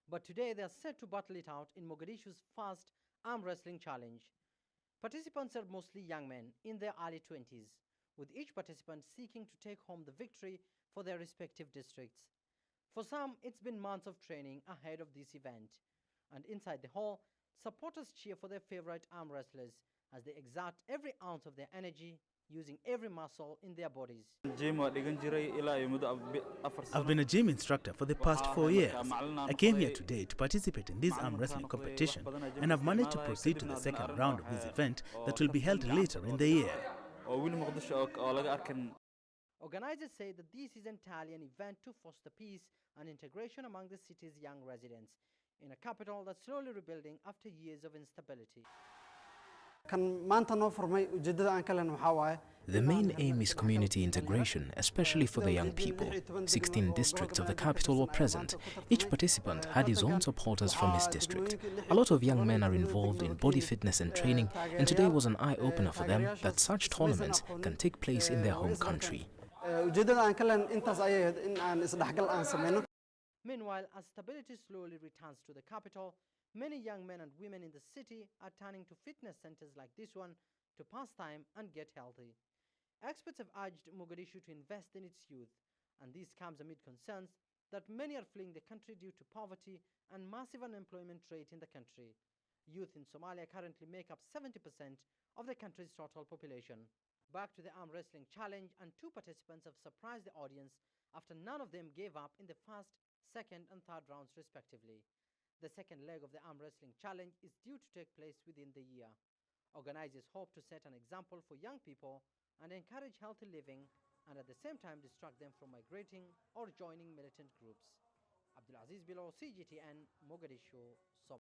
But today they are set to battle it out in Mogadishu's first arm wrestling challenge. Participants are mostly young men in their early 20s, with each participant seeking to take home the victory for their respective districts. For some, it's been months of training ahead of this event. And inside the hall, supporters cheer for their favorite arm wrestlers as they exert every ounce of their energy, using every muscle in their bodies. I've been a gym instructor for the past 4 years. I came here today to participate in this arm wrestling competition, and I've managed to proceed to the second round of this event that will be held later in the year. Organizers say that this is entirely an event to foster peace and integration among the city's young residents in a capital that's slowly rebuilding after years of instability. The main aim is community integration, especially for the young people. 16 districts of the capital were present. Each participant had his own supporters from his district. A lot of young men are involved in body fitness and training, and today was an eye-opener for them that such tournaments can take place in their home country. Meanwhile, as stability slowly returns to the capital, many young men and women in the city are turning to fitness centers like this one to pass time and get healthy. Experts have urged Mogadishu to invest in its youth, and this comes amid concerns that many are fleeing the country due to poverty and massive unemployment rate in the country. Youth in Somalia currently make up 70% of the country's total population. Back to the arm wrestling challenge, and two participants have surprised the audience after none of them gave up in the first, second and third rounds respectively. The second leg of the arm wrestling challenge is due to take place within the year. Organizers hope to set an example for young people and encourage healthy living, and at the same time distract them from migrating or joining militant groups. Abdulaziz Bilo, CGTN, Mogadishu, Somalia.